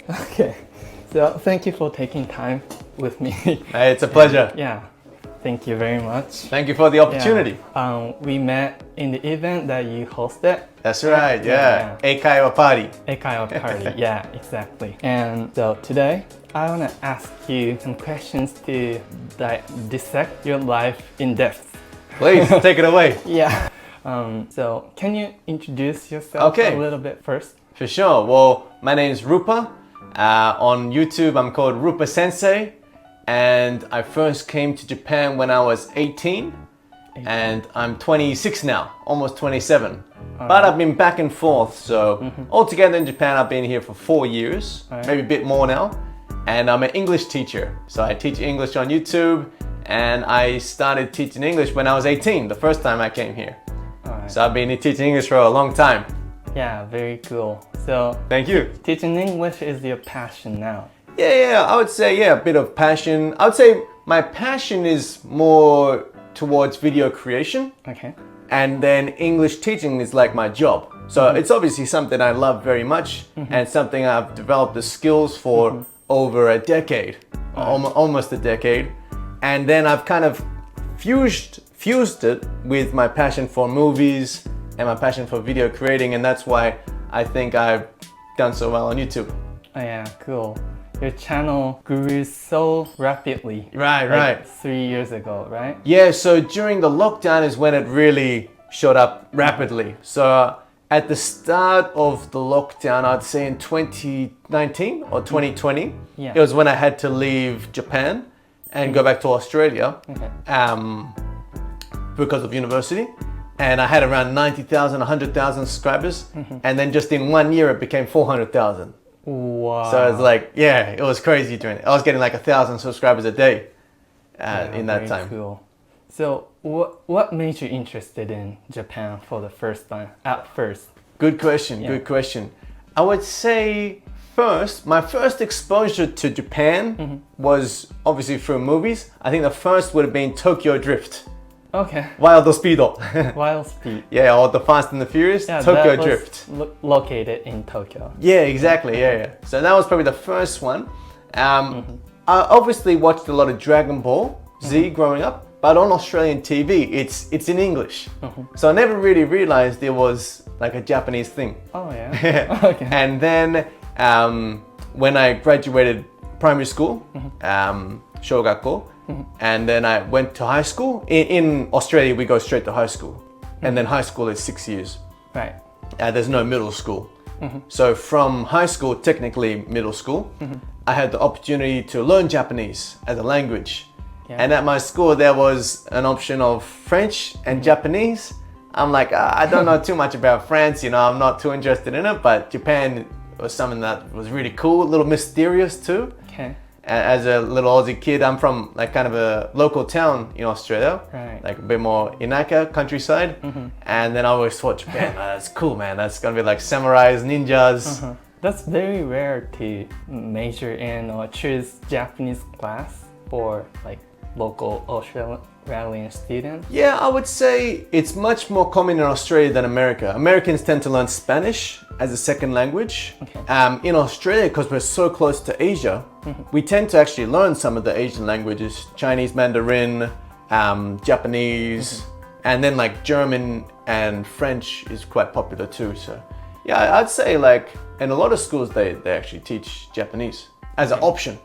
Okay, so thank you for taking time with me. Hey, it's a pleasure. Yeah, thank you very much. Thank you for the opportunity. Yeah. We met in the event that you hosted. That's right, yeah. Eikaiwa party. Eikaiwa party, yeah, exactly. And so today, I want to ask you some questions to dissect your life in depth. Please, take it away. Yeah. So can you introduce yourself a little bit first? For sure. Well, my name is Rupa. On YouTube, I'm called Rupa Sensei. And I first came to Japan when I was 18. And I'm 26 now, almost 27. But I've been back and forth. So altogether in Japan, I've been here for 4 years, maybe a bit more now. And I'm an English teacher. So I teach English on YouTube. And I started teaching English when I was 18, the first time I came here. So I've been teaching English for a long time. Yeah, very cool. So thank you. Teaching English is your passion now. Yeah, I would say, a bit of passion. I would say my passion is more towards video creation. Okay. And then English teaching is like my job. So it's obviously something I love very much and something I've developed the skills for over a decade, almost a decade. And then I've kind of fused it with my passion for movies and my passion for video creating, and that's why I think I've done so well on YouTube. Oh yeah, cool. Your channel grew so rapidly. Right. 3 years ago, right? Yeah, so during the lockdown is when it really shot up rapidly. So at the start of the lockdown, I'd say in 2019 or 2020, it was when I had to leave Japan and go back to Australia because of university. And I had around 90,000, 100,000 subscribers. And then just in 1 year, it became 400,000. Wow. So it's like, it was crazy during it. I was getting like 1,000 subscribers a day in that time. Cool. So what made you interested in Japan for the first time, at first? Good question. I would say my first exposure to Japan was obviously through movies. I think the first would have been Tokyo Drift. Okay. Wild Speed. Wild Speed. Yeah, or The Fast and the Furious, Tokyo Drift. Located in Tokyo. Yeah, exactly, yeah. So that was probably the first one. I obviously watched a lot of Dragon Ball Z growing up, but on Australian TV, it's in English. So I never really realized it was like a Japanese thing. Oh yeah. Okay. And then when I graduated primary school, shogakko, and then I went to high school. In Australia, we go straight to high school. And then high school is 6 years. Right. There's no middle school. So from high school, technically middle school, I had the opportunity to learn Japanese as a language. And at my school, there was an option of French and Japanese. I'm like, I don't know too much about France, I'm not too interested in it, but Japan was something that was really cool, a little mysterious too. Okay. As a little Aussie kid, I'm from like kind of a local town in Australia, like a bit more inaka, countryside. And then I always thought, Japan, that's cool, man. That's gonna be like samurais, ninjas. That's very rare to major in or choose Japanese class for like local Australian students. Yeah, I would say it's much more common in Australia than America. Americans tend to learn Spanish as a second language. In Australia, because we're so close to Asia, we tend to actually learn some of the Asian languages, Chinese Mandarin, Japanese, and then like German and French is quite popular too. So yeah, I'd say like in a lot of schools, they actually teach Japanese as an option,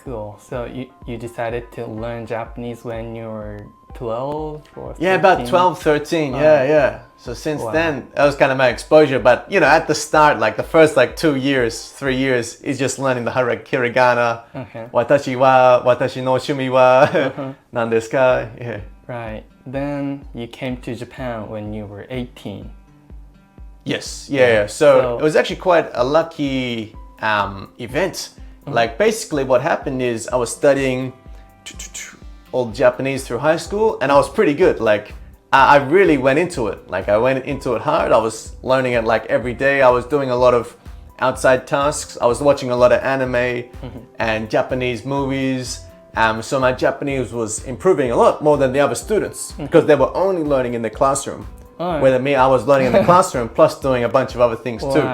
Cool. So you decided to learn Japanese when you were 12 or 13? Yeah, about 12, 13. Yeah. So since then, that was kind of my exposure. But at the start, like the first like 2 years, 3 years, is just learning the hiragana. Watashi wa, watashi no shumi wa, nan desu ka? Yeah. Right. Then you came to Japan when you were 18. Yes. Yeah. So it was actually quite a lucky event. Like basically what happened is I was studying old Japanese through high school and I was pretty good. Like I really went into it. Like I went into it hard. I was learning it like every day. I was doing a lot of outside tasks. I was watching a lot of anime and Japanese movies. So my Japanese was improving a lot more than the other students because they were only learning in the classroom. Whereas me, I was learning in the classroom plus doing a bunch of other things too.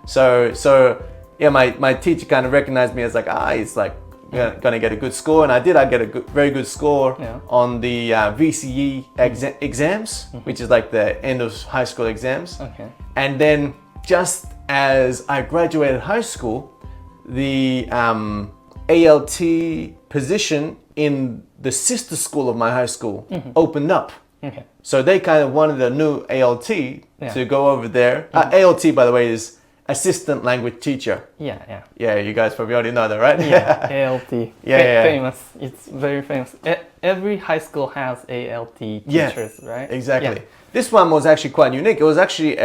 So yeah, my teacher kind of recognized me as like, he's like gonna get a good score, and I did. I get a very good score on the VCE exams, which is like the end of high school exams. Okay. And then just as I graduated high school, the ALT position in the sister school of my high school opened up. Okay. So they kind of wanted a new ALT to go over there. ALT, by the way, is assistant language teacher. Yeah. Yeah, you guys probably already know that, right? Yeah, ALT. Yeah. Famous. It's very famous. Every high school has ALT teachers, right? Exactly. Yeah. This one was actually quite unique. It was actually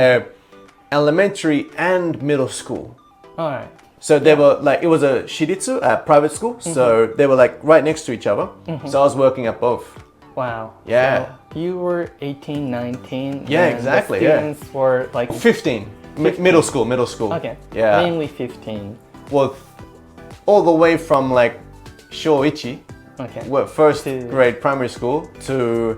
elementary and middle school. All right. So they were like, it was a shiritsu, a private school. So they were like right next to each other. So I was working at both. Wow. Yeah. So you were 18, 19. Yeah, and exactly. The students were like 15. Middle school. Okay. Yeah. Mainly 15. Well, all the way from like Shoichi, first grade primary school, to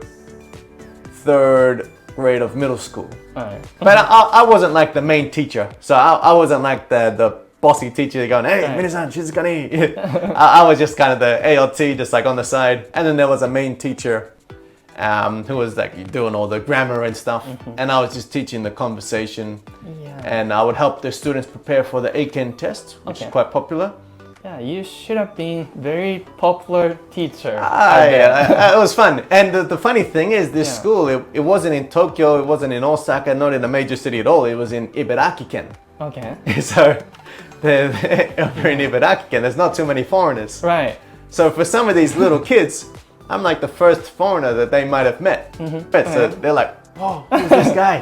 third grade of middle school. All right. But I wasn't like the main teacher. So I wasn't like the bossy teacher going, hey, Minasan, shizukani. I was just kind of the ALT, just like on the side. And then there was a main teacher who was like doing all the grammar and stuff. And I was just teaching the conversation. Yeah. And I would help the students prepare for the Eiken test, which is quite popular. Yeah, you should have been very popular teacher. Yeah, it was fun. And the funny thing is, this school, it wasn't in Tokyo, it wasn't in Osaka, not in a major city at all. It was in Ibaraki-ken. Okay. So, over in Ibaraki-ken, there's not too many foreigners. Right. So for some of these little kids, I'm like the first foreigner that they might have met. But so they're like, whoa, who's this guy?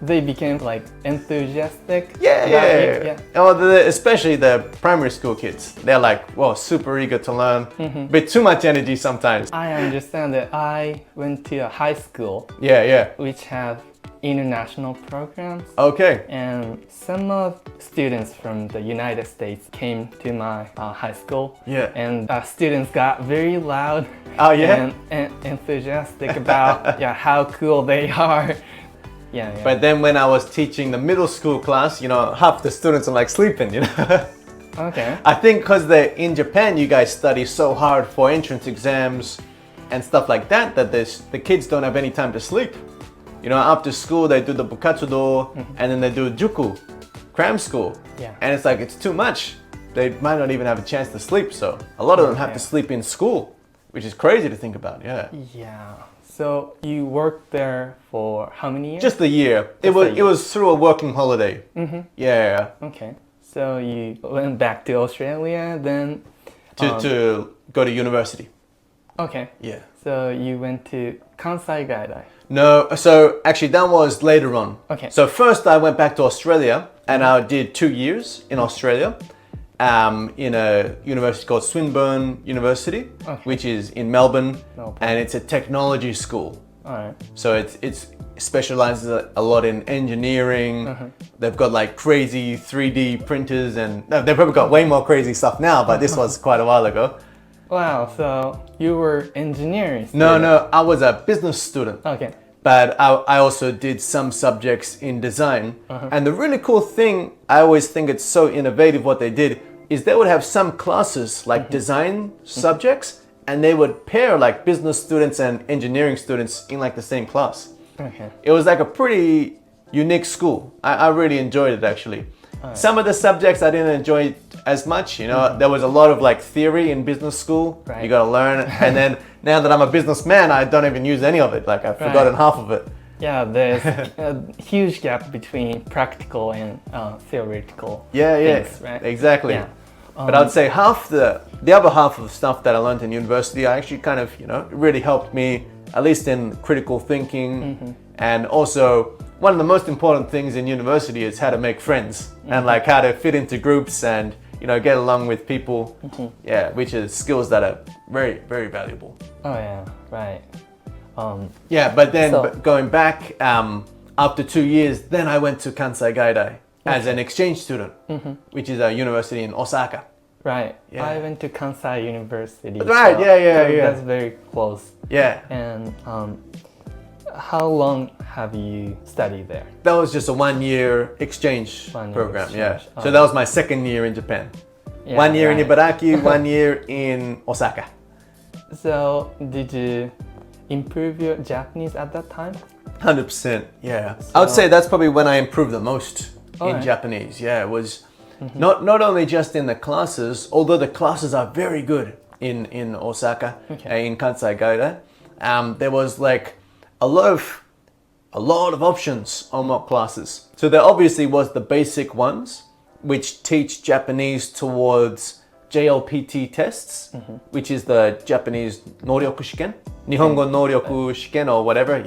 They became like enthusiastic. Yeah. Especially the primary school kids. They're like, whoa, super eager to learn. Bit too much energy sometimes. I understand that. I went to a high school. Yeah. Which have international programs. Okay. And some of students from the United States came to my high school. Yeah. And students got very loud. Oh yeah. And enthusiastic about how cool they are. Yeah. But then when I was teaching the middle school class, half the students are like sleeping, Okay. I think because in Japan, you guys study so hard for entrance exams and stuff like that, that the kids don't have any time to sleep. After school, they do the bukatsudo, and then they do juku, cram school. Yeah. And it's like, it's too much. They might not even have a chance to sleep, so a lot of them have to sleep in school, which is crazy to think about, Yeah. So you worked there for how many years? Just a year. It was through a working holiday. Yeah. Okay. So you went back to Australia, then to go to university. Okay. Yeah. So you went to Kansai Gaidai. No, so actually that was later on. Okay. So first I went back to Australia and I did 2 years in Australia in a university called Swinburne University, which is in Melbourne, and it's a technology school. All right. So it specializes a lot in engineering. They've got like crazy 3D printers, and they've probably got way more crazy stuff now, but this was quite a while ago. Wow, so you were engineering student. No, I was a business student. Okay. But I also did some subjects in design. And the really cool thing, I always think it's so innovative what they did, is they would have some classes like design subjects, and they would pair like business students and engineering students in like the same class. Okay. It was like a pretty unique school. I really enjoyed it actually. Some of the subjects I didn't enjoy as much, there was a lot of like theory in business school. Right. You gotta learn, and then now that I'm a businessman, I don't even use any of it. Like I've forgotten half of it. Yeah, there's a huge gap between practical and theoretical things, right? Exactly. Yeah. But I'd say the other half of the stuff that I learned in university, I actually kind of, it really helped me, at least in critical thinking, and also one of the most important things in university is how to make friends and like how to fit into groups and get along with people. Yeah, which is skills that are very, very valuable. Oh yeah, right. But then going back after 2 years, then I went to Kansai Gaidai as an exchange student, which is a university in Osaka. Right. Yeah. I went to Kansai University. Right. So Yeah. That's very close. Yeah. And how long have you studied there? That was just a 1-year exchange program. Yeah. Exchange. So that was my second year in Japan. Yeah, 1 year right. in Ibaraki, 1 year in Osaka. So did you improve your Japanese at that time? 100%. Yeah. I would say that's probably when I improved the most in Alright. Japanese. Yeah, it was not only just in the classes, although the classes are very good in Osaka, in Kansai Gaida. There was like a lot of options on mock classes. So there obviously was the basic ones, which teach Japanese towards JLPT tests, which is the Japanese Noryoku Shiken, Nihongo Noryoku Shiken or whatever.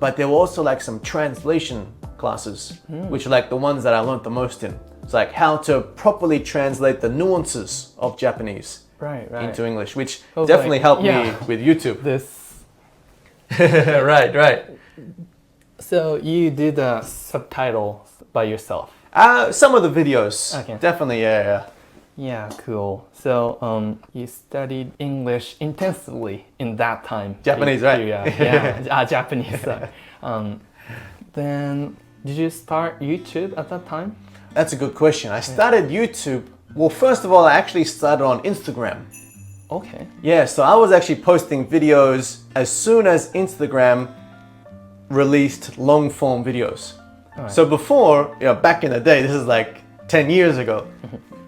But there were also like some translation classes, which are like the ones that I learned the most in. It's like how to properly translate the nuances of Japanese into English, which definitely helped me with YouTube. Right. So you did the subtitles by yourself? Some of the videos, definitely, yeah. Yeah, cool. So you studied English intensively in that time. Japanese, right? Yeah, Japanese. Then did you start YouTube at that time? That's a good question. I started YouTube. Well, first of all, I actually started on Instagram. Okay. Yeah, so I was actually posting videos as soon as Instagram released long form videos. So before, back in the day, this is like 10 years ago,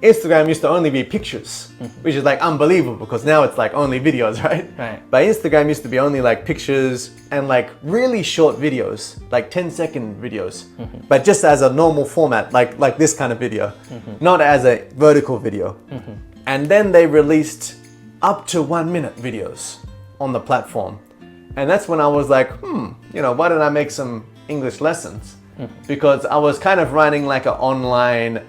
Instagram used to only be pictures, which is like unbelievable because now it's like only videos, right? But Instagram used to be only like pictures and like really short videos, like 10-second videos, but just as a normal format, like this kind of video, not as a vertical video. And then they released up to 1-minute videos on the platform. And that's when I was like, why don't I make some English lessons? Because I was kind of running like an online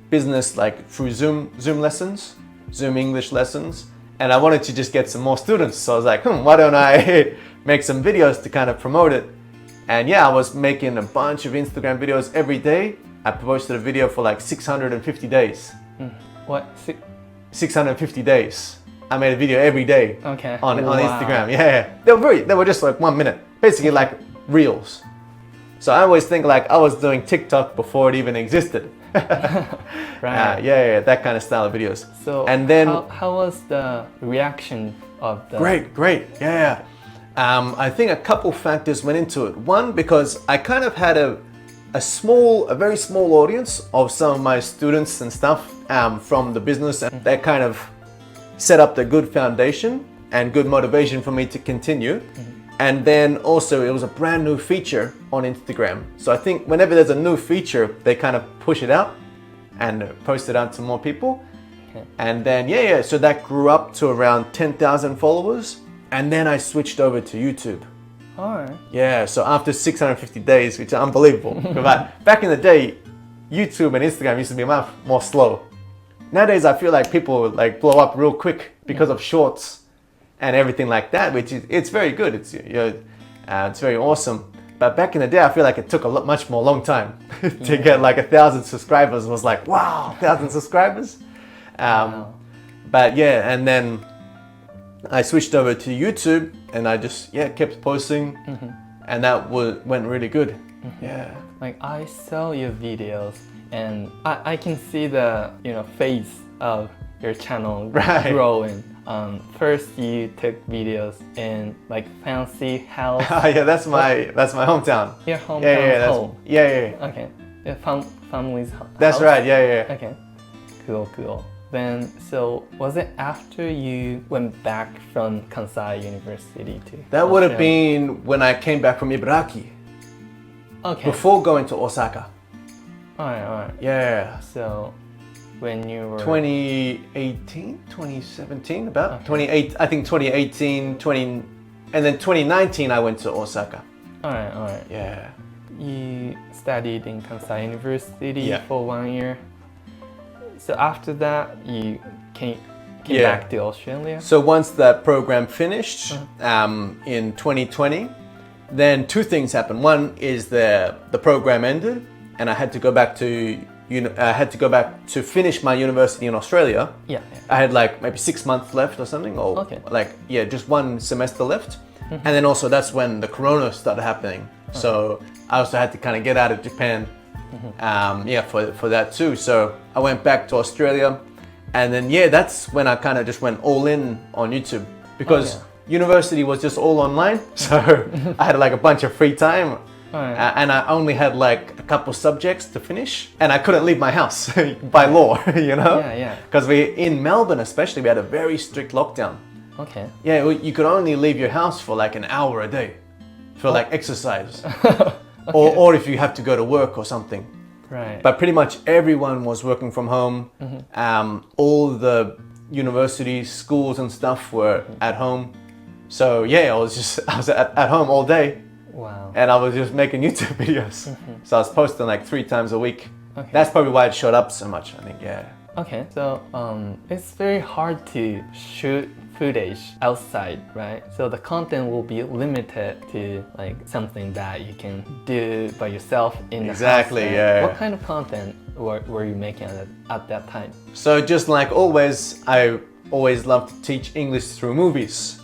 business like through Zoom lessons, Zoom English lessons. And I wanted to just get some more students. So I was like, why don't I make some videos to kind of promote it? And yeah, I was making a bunch of Instagram videos every day. I posted a video for like 650 days. What? 650 days. I made a video every day on Instagram. Yeah. They were just like 1 minute, basically like reels. So I always think like I was doing TikTok before it even existed. That kind of style of videos. So and then how was the reaction of the... Great. Yeah. I think a couple factors went into it. One, because I kind of had a very small audience of some of my students and stuff from the business, and that kind of set up the good foundation and good motivation for me to continue. And then also it was a brand new feature on Instagram. So I think whenever there's a new feature, they kind of push it out and post it out to more people. And then, so that grew up to around 10,000 followers. And then I switched over to YouTube. Alright. Yeah, so after 650 days, which is unbelievable. But back in the day, YouTube and Instagram used to be much more slow. Nowadays, I feel like people like blow up real quick because of shorts and everything like that, which is, it's very good. It's very awesome. But back in the day, I feel like it took a much more long time to get like 1,000 subscribers. It was like, wow, 1,000 subscribers. But yeah, and then I switched over to YouTube and I just kept posting, and that went really good. Yeah. Like I saw your videos and I can see the face of your channel growing. First you took videos in like fancy house. That's my hometown. Your hometown home. Okay. Your family's house. That's right. Yeah. Okay. Cool. Then, so was it after you went back from Kansai University to That would have been when I came back from Ibaraki. Okay. Before going to Osaka. Alright. Yeah. So, when you were... 2018, 2017, about 28. I think 2018, and then 2019 I went to Osaka. Alright. Yeah. You studied in Kansai University for 1 year. So after that, you came back to Australia? So once that program finished in 2020, then two things happened. One is the program ended, and I had to go back to finish my university in Australia. Yeah. I had like maybe 6 months left or something, or just 1 semester left. And then also that's when the corona started happening. So I also had to kind of get out of Japan, for that too. So I went back to Australia, and then that's when I kind of just went all in on YouTube because university was just all online. So I had like a bunch of free time. And I only had like a couple subjects to finish, and I couldn't leave my house by law, because in Melbourne especially, we had a very strict lockdown. Okay. Yeah, you could only leave your house for like an hour a day for like exercise, or if you have to go to work or something. Right. But pretty much everyone was working from home. All the universities, schools and stuff were at home. So I was at home all day. Wow. And I was just making YouTube videos. So I was posting like 3 times a week. That's probably why it showed up so much, I think, Okay, so it's very hard to shoot footage outside, right? So the content will be limited to like something that you can do by yourself in the house. Exactly, What kind of content were you making at that time? So just like always, I always love to teach English through movies.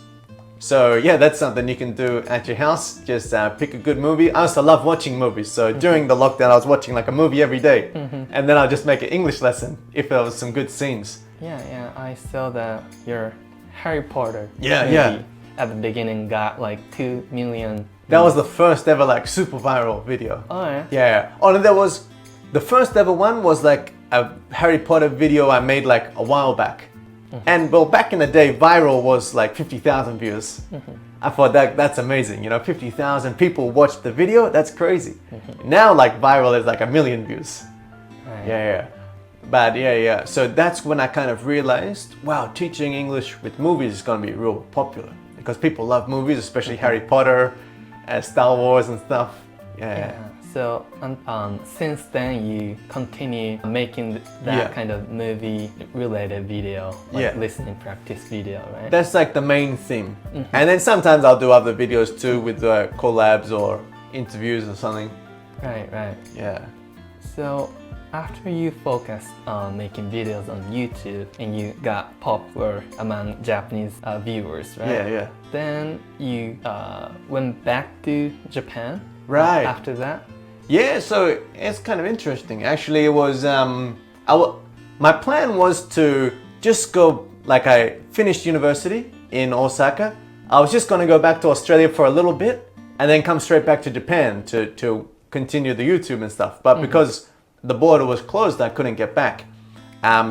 So that's something you can do at your house. Just pick a good movie. I also love watching movies. So during the lockdown, I was watching like a movie every day. And then I'll just make an English lesson if there was some good scenes. Yeah, I saw that your Harry Potter movie at the beginning got like 2 million. That was the first ever like super viral video. Oh yeah? Yeah. Oh, and there was, the first ever one was like a Harry Potter video I made like a while back. And well, back in the day, viral was like 50,000 views. I thought that's amazing. 50,000 people watched the video. That's crazy. Now like viral is like 1 million views. Right. But so that's when I kind of realized, wow, teaching English with movies is going to be real popular because people love movies, especially Harry Potter and Star Wars and stuff. So since then you continue making that kind of movie related video, like listening practice video, right? That's like the main theme. And then sometimes I'll do other videos too with collabs or interviews or something. Right. Yeah. So after you focused on making videos on YouTube and you got popular among Japanese viewers, right? Yeah. Then you went back to Japan. Right. After that. Yeah, so it's kind of interesting. Actually, it was my plan was to just go, like I finished university in Osaka. I was just going to go back to Australia for a little bit and then come straight back to Japan to continue the YouTube and stuff. But because the border was closed, I couldn't get back.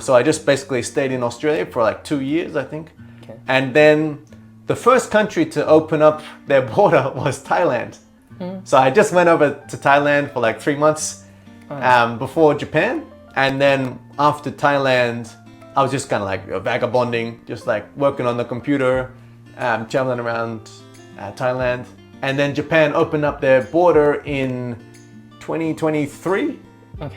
So I just basically stayed in Australia for like 2 years, I think. Okay. And then the first country to open up their border was Thailand. So I just went over to Thailand for like 3 months before Japan. And then after Thailand, I was just kind of like vagabonding, just like working on the computer, traveling around Thailand. And then Japan opened up their border in 2023,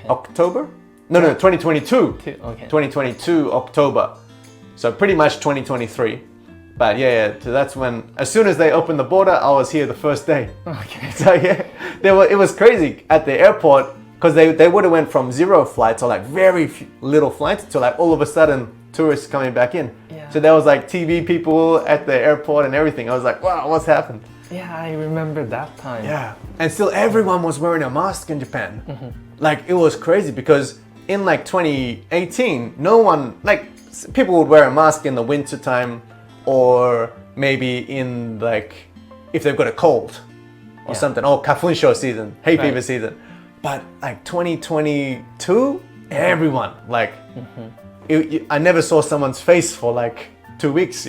October? No, 2022. 2022, October. So pretty much 2023. But so that's when, as soon as they opened the border, I was here the first day. Okay. So it was crazy at the airport because they would have went from 0 flights or like very little flights to like all of a sudden tourists coming back in. Yeah. So there was like TV people at the airport and everything. I was like, wow, what's happened? Yeah, I remember that time. Yeah. And still everyone was wearing a mask in Japan. Like it was crazy because in like 2018, no one, like people would wear a mask in the winter time. Or maybe in like, if they've got a cold or something, or kafunsho season, hay fever season. But like 2022, everyone, like, I never saw someone's face for like 2 weeks,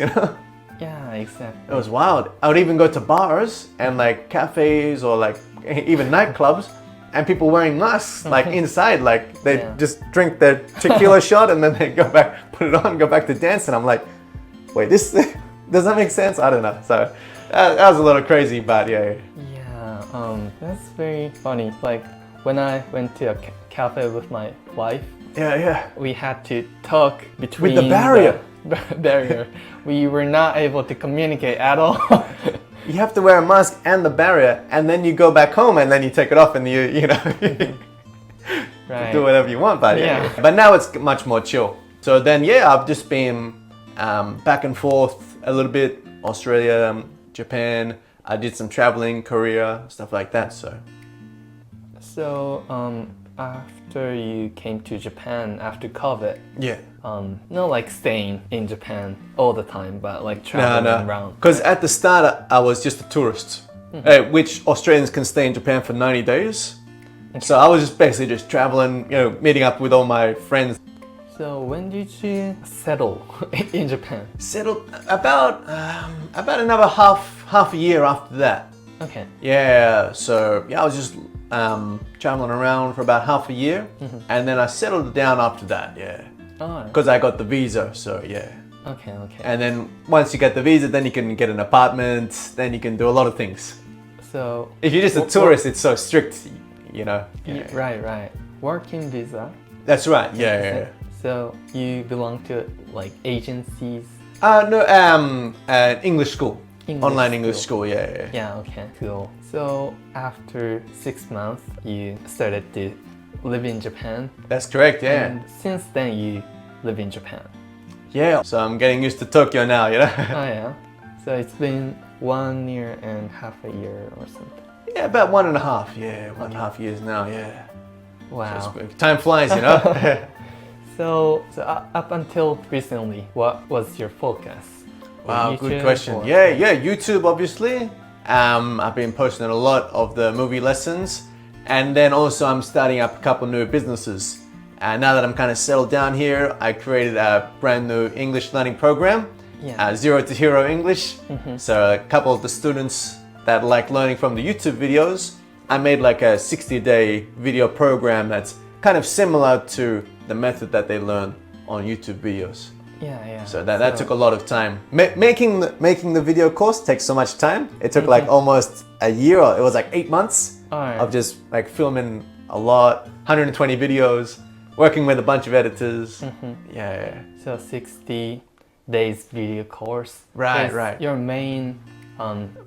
Yeah, exactly. It was wild. I would even go to bars and like cafes or like even nightclubs and people wearing masks like inside, like they just drink their tequila shot and then they go back, put it on, go back to dance. And I'm like, wait, this does that make sense? I don't know. So that was a little crazy, but yeah. That's very funny. Like when I went to a cafe with my wife, we had to talk between with the barrier. Barrier. We were not able to communicate at all. You have to wear a mask and the barrier, and then you go back home and then you take it off and you do whatever you want. But but now it's much more chill. So then I've just been back and forth a little bit, Australia, Japan. I did some traveling, Korea, stuff like that. So after you came to Japan after COVID, Yeah. not like staying in Japan all the time, but like traveling around. Because at the start, I was just a tourist, which Australians can stay in Japan for 90 days. Okay. So I was just basically just traveling, meeting up with all my friends. So when did you settle in Japan? Settled about another half a year after that. Okay. Yeah. So I was just traveling around for about half a year, and then I settled down after that. Yeah. Because I got the visa, so yeah. Okay. And then once you get the visa, then you can get an apartment, then you can do a lot of things. So if you're just a tourist, it's so strict, Yeah. Right. Working visa. That's right. Yeah. So you belong to like agencies? No, English school. Online English school, yeah. Yeah, okay, cool. So after 6 months, you started to live in Japan. That's correct, yeah. And since then, you live in Japan. Yeah, so I'm getting used to Tokyo now, Oh yeah. So it's been 1 year and half a year or something. Yeah, about 1.5. Yeah, 1.5 years now, yeah. Wow. So time flies, So up until recently, what was your focus? Wow, good question. Yeah, YouTube obviously. I've been posting a lot of the movie lessons, and then also I'm starting up a couple new businesses. And now that I'm kind of settled down here, I created a brand new English learning program, Zero to Hero English. So a couple of the students that like learning from the YouTube videos, I made like a 60-day video program that's kind of similar to the method that they learn on YouTube videos. Yeah. So that took a lot of time. Making the video course takes so much time. It took like almost a year. It was like 8 months of just like filming a lot, 120 videos, working with a bunch of editors. Yeah. So 60 days video course. Right. Your main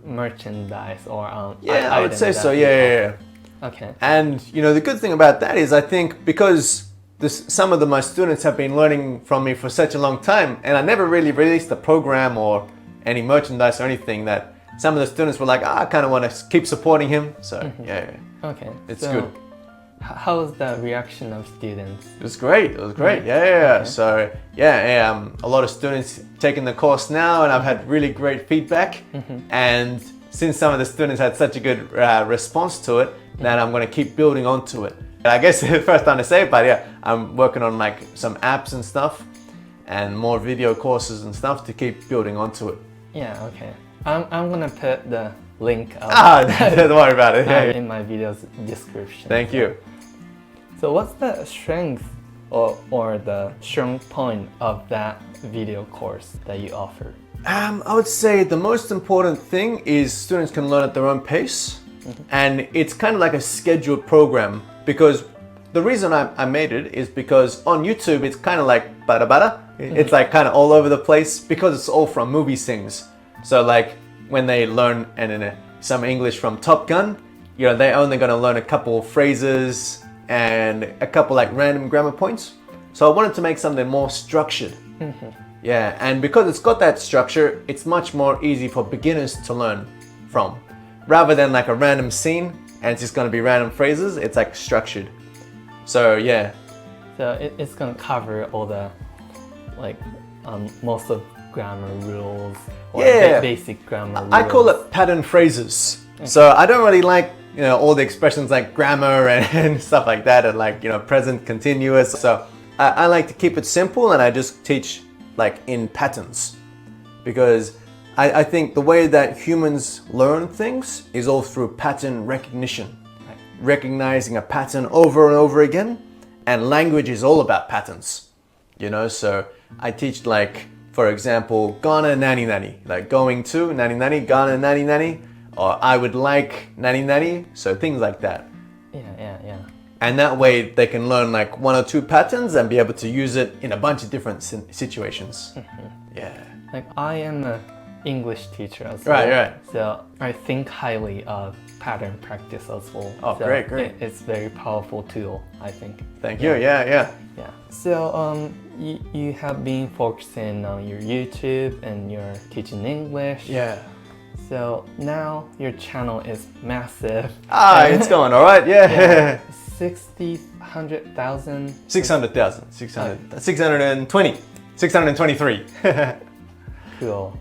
merchandise or I would say so. Yeah. Okay. And the good thing about that is I think because some of my students have been learning from me for such a long time, and I never really released a program or any merchandise or anything, that some of the students were like, I kind of want to keep supporting him. So yeah. Okay. It's good. How was the reaction of students? It was great. Yeah. Okay. So a lot of students taking the course now, and I've had really great feedback. And since some of the students had such a good response to it, that I'm going to keep building onto it. I guess it's the first time to say it, but yeah, I'm working on like some apps and stuff, and more video courses and stuff to keep building onto it. Yeah. Okay. I'm gonna put the link don't worry about it. In my video's description. Thank you. So what's the strength or the strong point of that video course that you offer? I would say the most important thing is students can learn at their own pace, and it's kind of like a scheduled program, because the reason I made it is because on YouTube it's kind of like bada. It's like kind of all over the place because it's all from movie scenes. So like when they learn some English from Top Gun, they're only going to learn a couple phrases and a couple like random grammar points. So I wanted to make something more structured. Yeah, and because it's got that structure, it's much more easy for beginners to learn from. Rather than like a random scene and it's just going to be random phrases, it's like structured. So yeah. So it's going to cover all the like most of grammar rules or basic grammar rules. I call it pattern phrases. So I don't really like all the expressions like grammar and stuff like that, and like present continuous. So I like to keep it simple, and I just teach like in patterns, because I think the way that humans learn things is all through pattern recognition. Recognizing a pattern over and over again, and language is all about patterns, so I teach like, for example, gonna nani nani, like going to nani nani, gonna nani nani, or I would like nani nani, so things like that. Yeah. And that way they can learn like 1 or 2 patterns and be able to use it in a bunch of different situations. Yeah. Like I am an English teacher as well. Right. So I think highly of pattern practice as well. Oh, so great. It's very powerful tool, I think. Thank you. Yeah. So you have been focusing on your YouTube and you're teaching English. Yeah. So now your channel is massive. It's going all right. Yeah. 600,000. 623. Cool.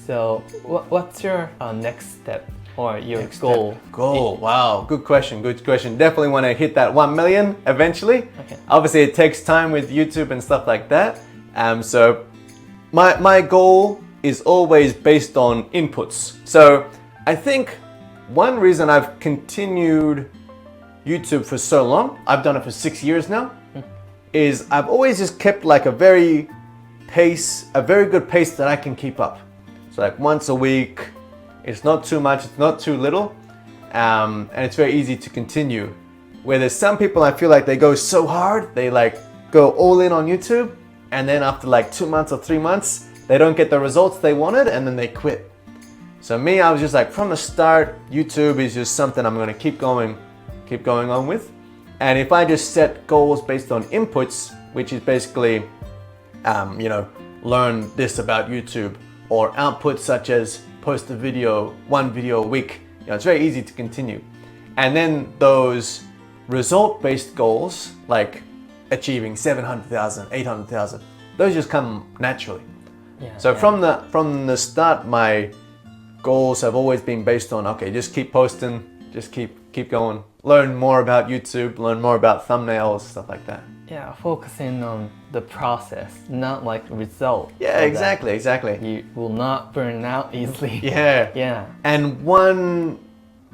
So what's your next step or your goal? Goal. Wow. Good question. Definitely want to hit that 1 million eventually. Okay. Obviously, it takes time with YouTube and stuff like that. So my goal is always based on inputs. So I think one reason I've continued YouTube for so long, I've done it for 6 years now, is I've always just kept like a very good pace that I can keep up. So like once a week, it's not too much, it's not too little, and it's very easy to continue. Where there's some people I feel like they go so hard, they like go all in on YouTube, and then after like 2 months or 3 months, they don't get the results they wanted, and then they quit. So me, I was just like, from the start, YouTube is just something I'm going to keep going on with. And if I just set goals based on inputs, which is basically, learn this about YouTube, or outputs such as post a video, 1 video a week, it's very easy to continue. And then those result-based goals, like achieving 700,000, 800,000, those just come naturally. From the start, my goals have always been based on, okay, just keep posting, just keep going, learn more about YouTube, learn more about thumbnails, stuff like that. Yeah, focusing on the process, not like result. Yeah, so exactly. You will not burn out easily. Yeah. And one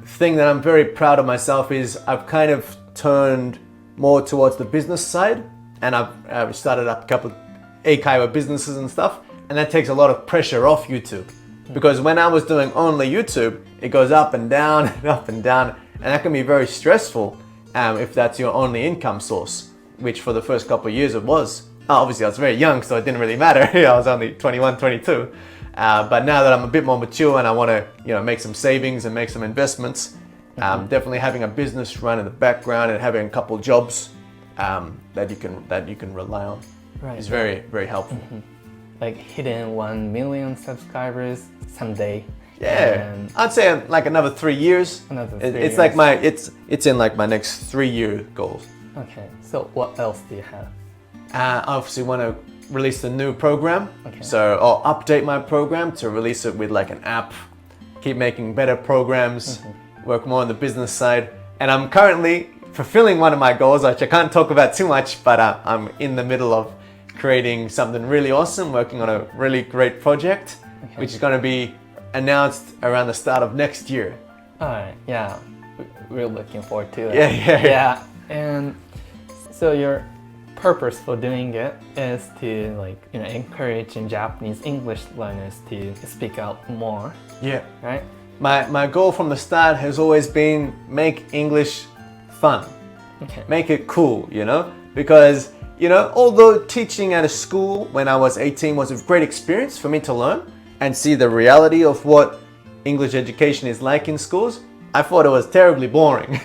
thing that I'm very proud of myself is I've kind of turned more towards the business side, and I've started up a couple of eikaiwa businesses and stuff, and that takes a lot of pressure off YouTube. Because when I was doing only YouTube, it goes up and down and up and down, and that can be very stressful if that's your only income source, which for the first couple of years it was. Obviously I was very young, so it didn't really matter. I was only 21, 22. But now that I'm a bit more mature and I want to make some savings and make some investments, definitely having a business run in the background and having a couple jobs that you can rely on is very, very helpful. Like hitting 1 million subscribers someday. Yeah, I'd say like another 3 years. It's like it's in like my next 3-year goals. Okay, so what else do you have? I obviously want to release a new program. Okay. So I'll update my program to release it with like an app, keep making better programs, work more on the business side. And I'm currently fulfilling one of my goals, which I can't talk about too much, but I'm in the middle of creating something really awesome, working on a really great project, which is going to be announced around the start of next year. Alright, yeah, we're looking forward to it. Yeah. And so your purpose for doing it is to encourage Japanese English learners to speak out more. Yeah. Right? My goal from the start has always been make English fun. Okay. Make it cool, because although teaching at a school when I was 18 was a great experience for me to learn and see the reality of what English education is like in schools, I thought it was terribly boring,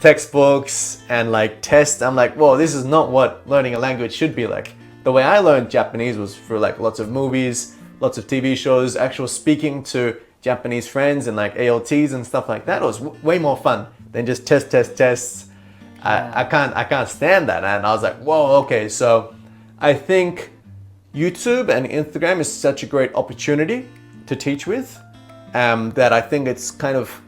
textbooks and like tests. I'm like, whoa, this is not what learning a language should be like. The way I learned Japanese was through like lots of movies, lots of TV shows, actual speaking to Japanese friends and like ALTs and stuff like that. It was way more fun than just tests. I can't stand that. And I was like, whoa, okay. So I think YouTube and Instagram is such a great opportunity to teach with, that I think it's kind of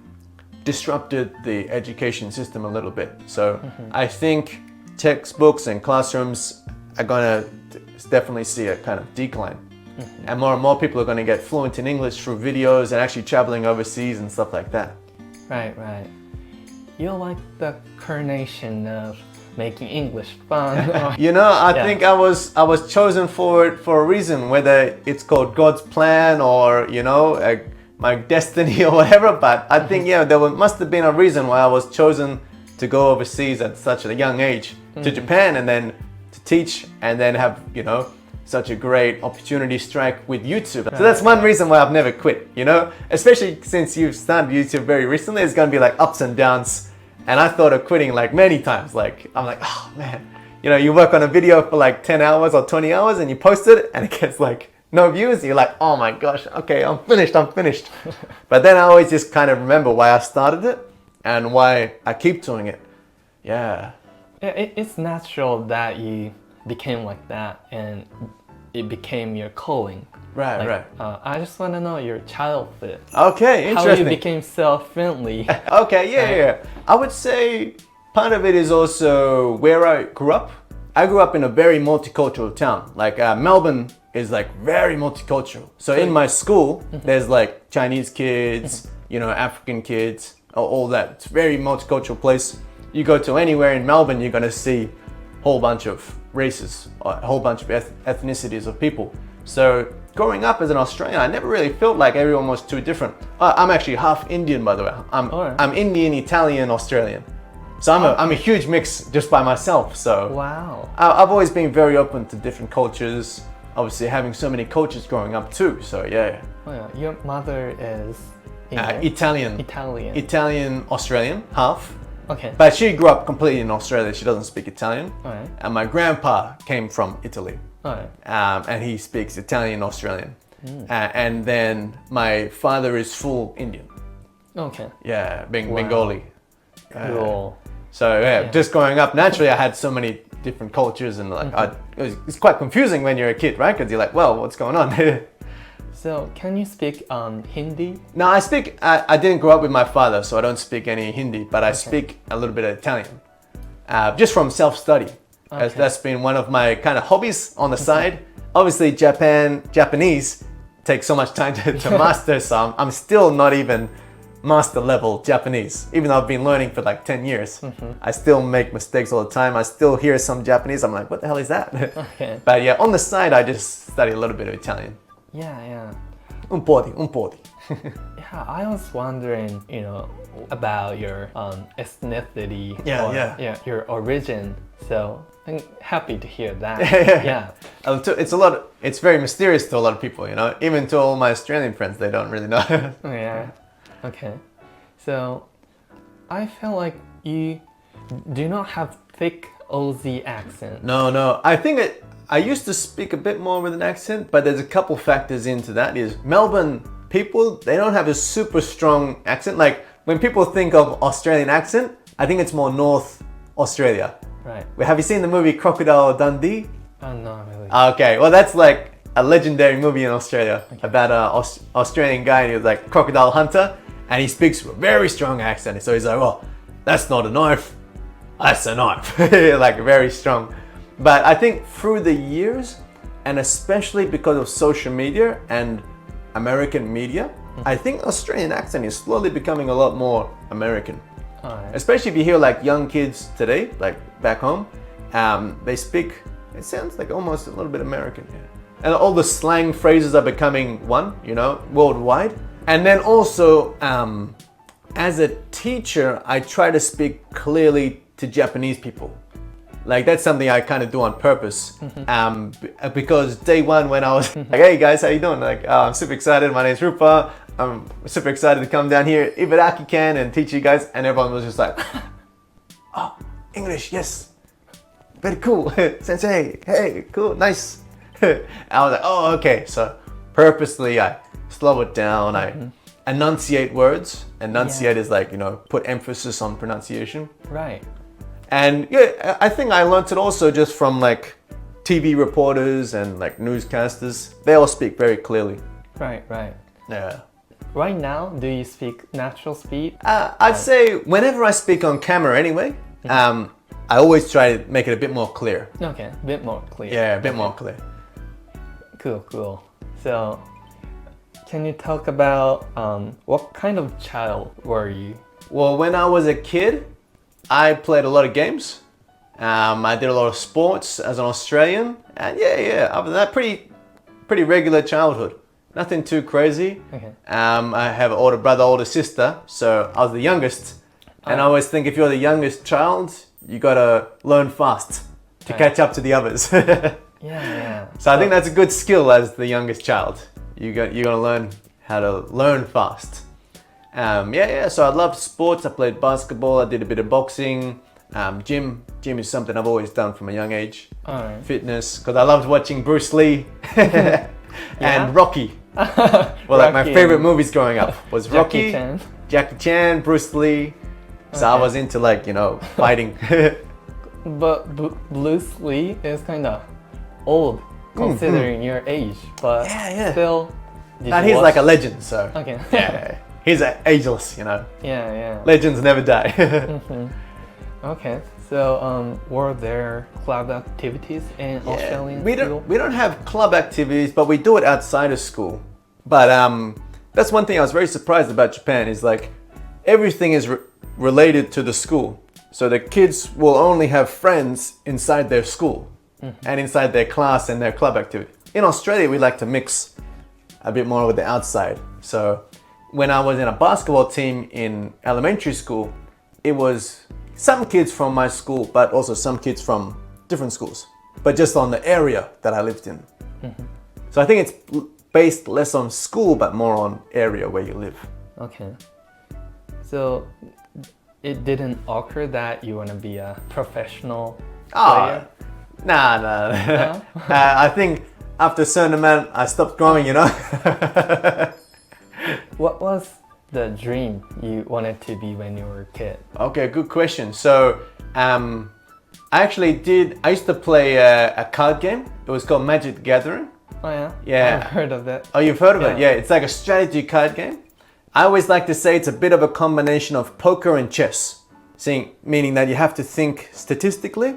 disrupted the education system a little bit. So I think textbooks and classrooms are going to definitely see a kind of decline. And more people are going to get fluent in English through videos and actually traveling overseas and stuff like that. Right. You like the coronation of making English fun. I think I was chosen for it for a reason, whether it's called God's plan or my destiny or whatever. But I think there must have been a reason why I was chosen to go overseas at such a young age to Japan, and then to teach, and then have such a great opportunity strike with YouTube. So that's one reason why I've never quit. Especially since you've started YouTube very recently, it's gonna be like ups and downs. And I thought of quitting like many times. Like I'm like, oh man, you work on a video for like 10 hours or 20 hours and you post it and it gets like no views, you're like, oh my gosh, okay, I'm finished. But then I always just kind of remember why I started it and why I keep doing it. Yeah. It's natural that you became like that and it became your calling. Right. I just want to know your childhood. Okay, interesting. How you became so friendly. Okay, yeah. I would say part of it is also where I grew up. I grew up in a very multicultural town. Like Melbourne is like very multicultural. So in my school, there's like Chinese kids, African kids, all that. It's a very multicultural place. You go to anywhere in Melbourne, you're gonna see a whole bunch of races, a whole bunch of ethnicities of people. So growing up as an Australian, I never really felt like everyone was too different. I'm actually half Indian, by the way. I'm Indian, Italian, Australian. So I'm a huge mix just by myself. So wow. I've always been very open to different cultures. Obviously, having so many cultures growing up too. So yeah. Oh, yeah. Your mother is Italian, Australian, half. Okay. But she grew up completely in Australia. She doesn't speak Italian. Alright. And my grandpa came from Italy. Alright. And he speaks Italian, Australian. And then my father is full Indian. Okay. Yeah, Bengali. Cool. So yeah, just growing up, naturally I had so many different cultures and like it's quite confusing when you're a kid, right? Because you're like, well, what's going on? So can you speak Hindi? No, I didn't grow up with my father, so I don't speak any Hindi, but I speak a little bit of Italian. Just from self-study. That's been one of my kind of hobbies on the side. Obviously, Japanese takes so much time to master, so I'm still not even master level Japanese. Even though I've been learning for like 10 years, I still make mistakes all the time. I still hear some Japanese. I'm like, what the hell is that? Okay. But yeah, on the side, I just study a little bit of Italian. Yeah. Un po'. Yeah, I was wondering, about your ethnicity. Yeah. Your origin. So I'm happy to hear that. Yeah. It's very mysterious to a lot of people, Even to all my Australian friends, they don't really know. Yeah. Okay. So I feel like you do not have thick Aussie accent. No. I think I used to speak a bit more with an accent, but there's a couple factors into that. Is Melbourne people, they don't have a super strong accent. Like when people think of Australian accent, I think it's more North Australia. Right. Have you seen the movie Crocodile Dundee? Oh, no, really. Okay, well that's like a legendary movie in Australia about an Australian guy, and he was like crocodile hunter, and he speaks with a very strong accent. So he's like, well, that's not a knife, that's a knife. Like very strong. But I think through the years, and especially because of social media and American media, I think Australian accent is slowly becoming a lot more American. Alright. Especially if you hear like young kids today, like back home, they speak, it sounds like almost a little bit American. Yeah. And all the slang phrases are becoming one, worldwide. And then also, as a teacher, I try to speak clearly to Japanese people. Like that's something I kind of do on purpose, because day one when I was like, hey guys, how you doing? Like, I'm super excited. My name's Rupa. I'm super excited to come down here, Ibaraki can, and teach you guys. And everyone was just like, oh, English, yes. Very cool. Sensei, hey, cool, nice. I was like, oh, okay. So purposely I slow it down. I enunciate words. Enunciate is like, put emphasis on pronunciation. Right. And yeah, I think I learned it also just from like TV reporters and like newscasters. They all speak very clearly. Right. Yeah. Right now, do you speak natural speed? I'd say whenever I speak on camera anyway, I always try to make it a bit more clear. Okay, a bit more clear. Yeah, a bit more clear. Cool. So, can you talk about what kind of child were you? Well, when I was a kid, I played a lot of games. I did a lot of sports as an Australian, and yeah. Other than that, pretty regular childhood. Nothing too crazy. Okay. I have an older brother, older sister, so I was the youngest. And I always think if you're the youngest child, you gotta learn fast to catch up to the others. Yeah. So I think that's a good skill as the youngest child. You're gonna learn how to learn fast. So I loved sports. I played basketball. I did a bit of boxing. Gym is something I've always done from a young age. Alright. Fitness, because I loved watching Bruce Lee. and Rocky. Well, like my Rocky favorite and movies growing up was Rocky, Jackie Chan. Jackie Chan, Bruce Lee. So I was into like, fighting. But Bruce Lee is kind of old considering your age, but Yeah. still. And he's like a legend, so Okay. yeah, he's ageless, Yeah. Legends never die. Okay. So, were there club activities in Australian school? We don't have club activities, but we do it outside of school. But that's one thing I was very surprised about Japan is like everything is related to the school. So the kids will only have friends inside their school and inside their class and their club activity. In Australia, we like to mix a bit more with the outside. So when I was in a basketball team in elementary school, it was some kids from my school, but also some kids from different schools, but just on the area that I lived in. So I think it's based less on school, but more on area where you live. Okay. So, it didn't occur that you want to be a professional player? Nah. I think after a certain amount, I stopped growing, What was the dream you wanted to be when you were a kid? Okay, good question. So, I used to play a card game. It was called Magic the Gathering. Oh yeah? Yeah. I've heard of that. Oh, you've heard of it? Yeah, it's like a strategy card game. I always like to say it's a bit of a combination of poker and chess. Meaning that you have to think statistically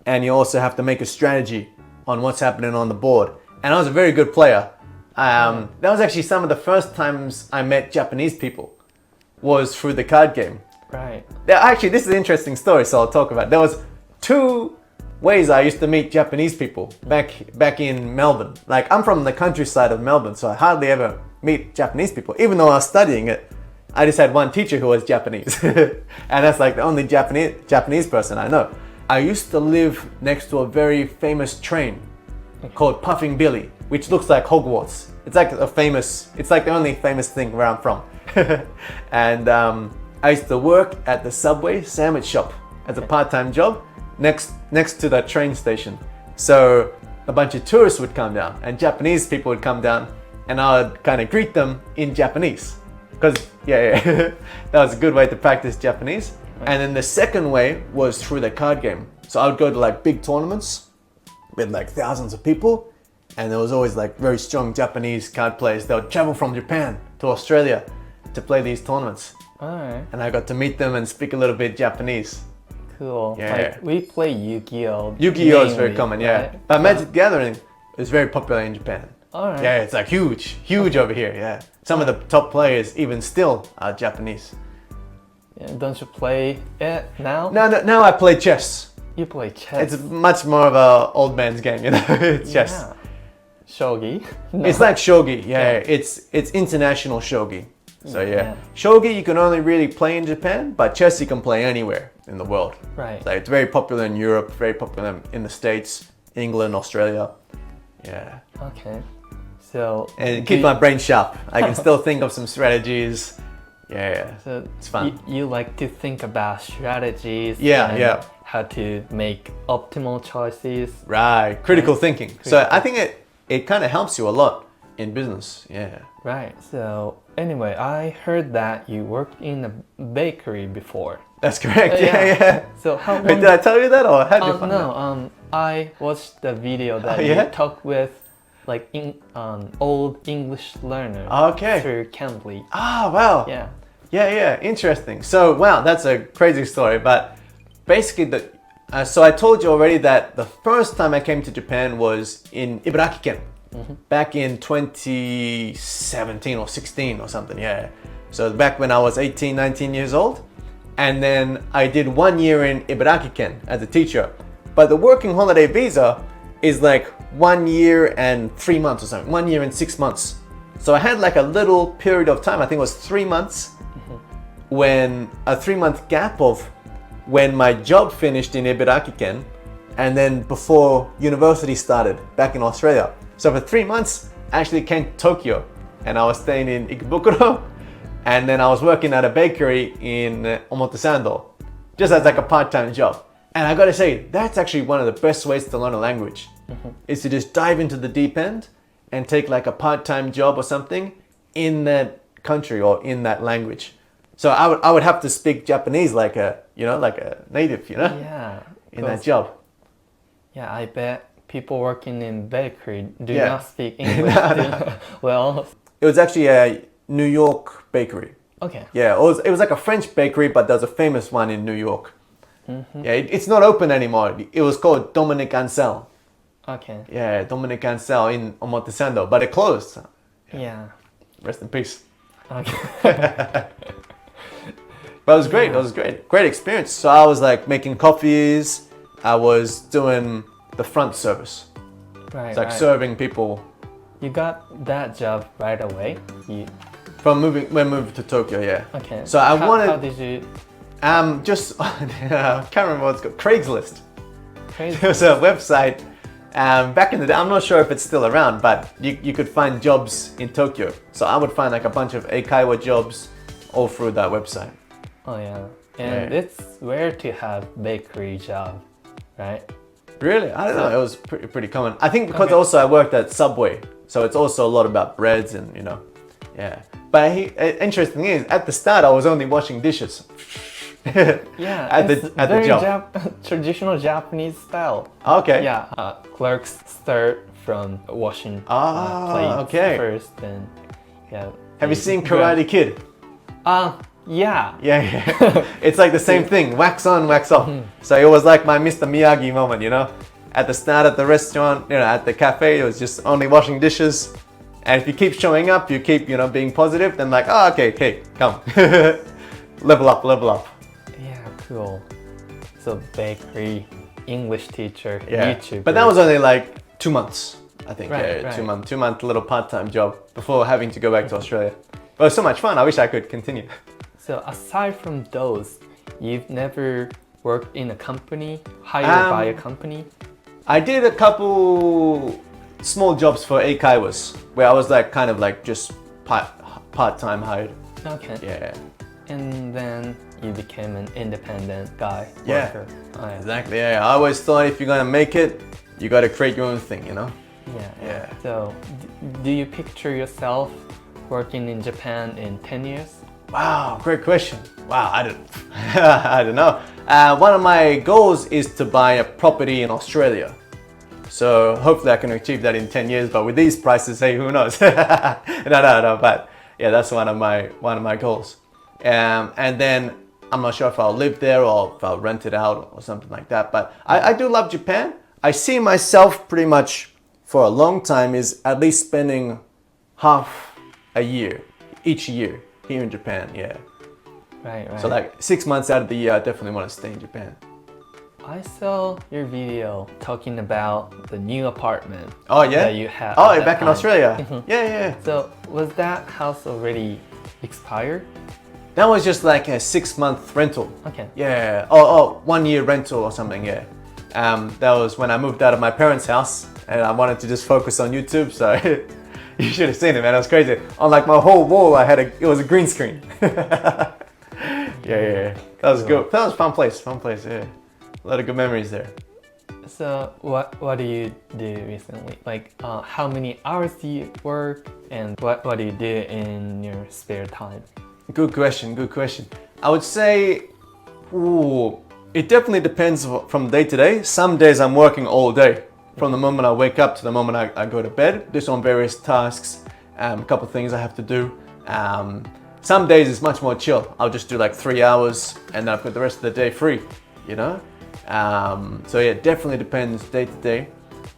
and you also have to make a strategy on what's happening on the board. And I was a very good player. That was actually some of the first times I met Japanese people was through the card game. Right. Actually, this is an interesting story, so I'll talk about it. There was 2 ways I used to meet Japanese people back in Melbourne. Like, I'm from the countryside of Melbourne, so I hardly ever meet Japanese people. Even though I was studying it, I just had one teacher who was Japanese. And that's like the only Japanese person I know. I used to live next to a very famous train called Puffing Billy, which looks like Hogwarts. It's like the only famous thing where I'm from. And I used to work at the Subway sandwich shop as a part-time job next to the train station. So a bunch of tourists would come down and Japanese people would come down and I would kind of greet them in Japanese. Because, that was a good way to practice Japanese. And then the second way was through the card game. So I would go to like big tournaments with like thousands of people. And there was always like very strong Japanese card players. They would travel from Japan to Australia to play these tournaments. Alright. And I got to meet them and speak a little bit Japanese. Cool. Yeah. Like, we play Yu-Gi-Oh! Yu-Gi-Oh! Is very mainly, common, yeah. right? But Magic the Gathering is very popular in Japan. Alright. Yeah, it's like huge over here, yeah. Some of the top players even still are Japanese. Yeah, don't you play it now? No, now I play chess. You play chess. It's much more of a old man's game, It's chess. Yeah. Shogi? No. It's like shogi, It's international shogi. So Yeah. Shogi you can only really play in Japan, but chess you can play anywhere in the world. Right. So it's very popular in Europe, very popular in the States, England, Australia. Yeah. Okay. So And it keeps my brain sharp. I can still think of some strategies. Yeah. So It's fun. You like to think about strategies. Yeah, and yeah. How to make optimal choices. Right. Critical thinking. So Critical. I think it kind of helps you a lot in business. Yeah. Right. So anyway, I heard that you worked in a bakery before. That's correct. Yeah. So how long? Wait, did I tell you that or how did you find that? No. I watched the video that yeah? you talked with like old English learner. Okay. Through Cambly. Ah, wow. Yeah. Yeah, interesting. So, wow, that's a crazy story. But basically, so I told you already that the first time I came to Japan was in Ibaraki-ken, back in 2017 or 16 or something, yeah. So back when I was 18, 19 years old. And then I did 1 year in Ibaraki-ken as a teacher. But the working holiday visa is like 1 year and 3 months or something, 1 year and 6 months. So I had like a little period of time, I think it was 3 months, when a 3-month gap of when my job finished in Ibaraki-ken and then before university started back in Australia. So for 3 months, I actually came to Tokyo and I was staying in Ikebukuro and then I was working at a bakery in Omotesando, just as like a part-time job. And I gotta say, that's actually one of the best ways to learn a language, is to just dive into the deep end and take like a part-time job or something in that country or in that language. So I would have to speak Japanese like a native, Yeah. in that job. Yeah, I bet people working in bakery do Yeah. not speak English well. It was actually a New York bakery. Okay. Yeah, it was like a French bakery, but there's a famous one in New York. Yeah, it's not open anymore. It was called Dominic Ansel. Okay. Yeah, Dominic Ansel in Omotesando, but it closed. Yeah. Rest in peace. Okay. But it was great. It was great. Great experience. So I was like making coffees. I was doing the front service. Right. It's like right. serving people. You got that job right away. When I moved to Tokyo, yeah. Okay. So I wanted. How did you? Just I can't remember what it's called. Craigslist. Crazy. It was a website. Back in the day, I'm not sure if it's still around, but you could find jobs in Tokyo. So I would find like a bunch of eikaiwa jobs all through that website. Oh yeah. And it's rare to have bakery job, right? Really? I don't know. It was pretty common. I think because also I worked at Subway, so it's also a lot about breads and yeah. But interesting thing is, at the start I was only washing dishes. Yeah. at it's the job. Traditional Japanese style. Okay. Yeah. Clerks start from washing plates first, and yeah. Have you seen Karate Kid? Yeah. Yeah. It's like the same thing. Wax on, wax off. So it was like my Mr. Miyagi moment, At the start at the restaurant, at the cafe, it was just only washing dishes. And if you keep showing up, you keep, being positive, then like, oh, okay, come. Level up. Yeah, cool. So bakery, English teacher, Yeah. YouTuber. But that was only like 2 months, I think. Right, yeah, right. 2 month little part-time job before having to go back to Australia. But it was so much fun. I wish I could continue. So aside from those, you've never worked in a company, hired by a company? I did a couple small jobs for eikaiwas where I was like kind of like just part-time hired. Okay. Yeah. And then you became an independent guy. Yeah. Worker. Oh, yeah. Exactly. Yeah. I always thought if you're gonna make it, you gotta create your own thing, Yeah. So do you picture yourself working in Japan in 10 years? Wow, great question. Wow, I don't know. One of my goals is to buy a property in Australia. So hopefully I can achieve that in 10 years, but with these prices, hey, who knows? No, but yeah, that's one of my goals. And then I'm not sure if I'll live there or if I'll rent it out or something like that. But I do love Japan. I see myself pretty much for a long time is at least spending half a year, each year here in Japan, yeah. Right. So like 6 months out of the year, I definitely want to stay in Japan. I saw your video talking about the new apartment Oh yeah? that you had. Oh, at that back in time. Australia. Yeah. So was that house already expired? That was just like a 6-month rental. Okay. Yeah. Oh, 1 year rental or something, yeah. That was when I moved out of my parents' house and I wanted to just focus on YouTube, so you should have seen it, man. It was crazy. On like my whole wall, it was a green screen. Yeah. That was good. That was a fun place, yeah. A lot of good memories there. So what do you do recently? Like how many hours do you work and what do you do in your spare time? Good question. I would say, it definitely depends from day to day. Some days I'm working all day. From the moment I wake up to the moment I go to bed, just on various tasks, a couple of things I have to do. Some days it's much more chill. I'll just do like 3 hours and then I've got the rest of the day free, So yeah, it definitely depends day to day.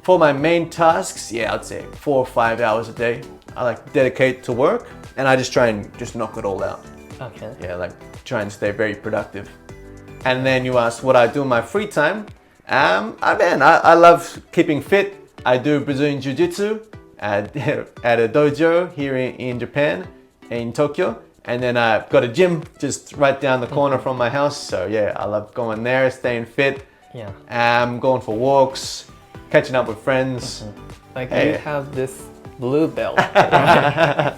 For my main tasks, yeah, I'd say 4 or 5 hours a day. I like to dedicate to work and I just try and just knock it all out. Okay. Yeah, like try and stay very productive. And then you ask what I do in my free time. I love keeping fit. I do Brazilian Jiu-Jitsu at a dojo here in Japan, in Tokyo. And then I've got a gym just right down the corner from my house. So yeah, I love going there, staying fit. Yeah. Going for walks, catching up with friends. Like Hey. you have this blue belt. Right?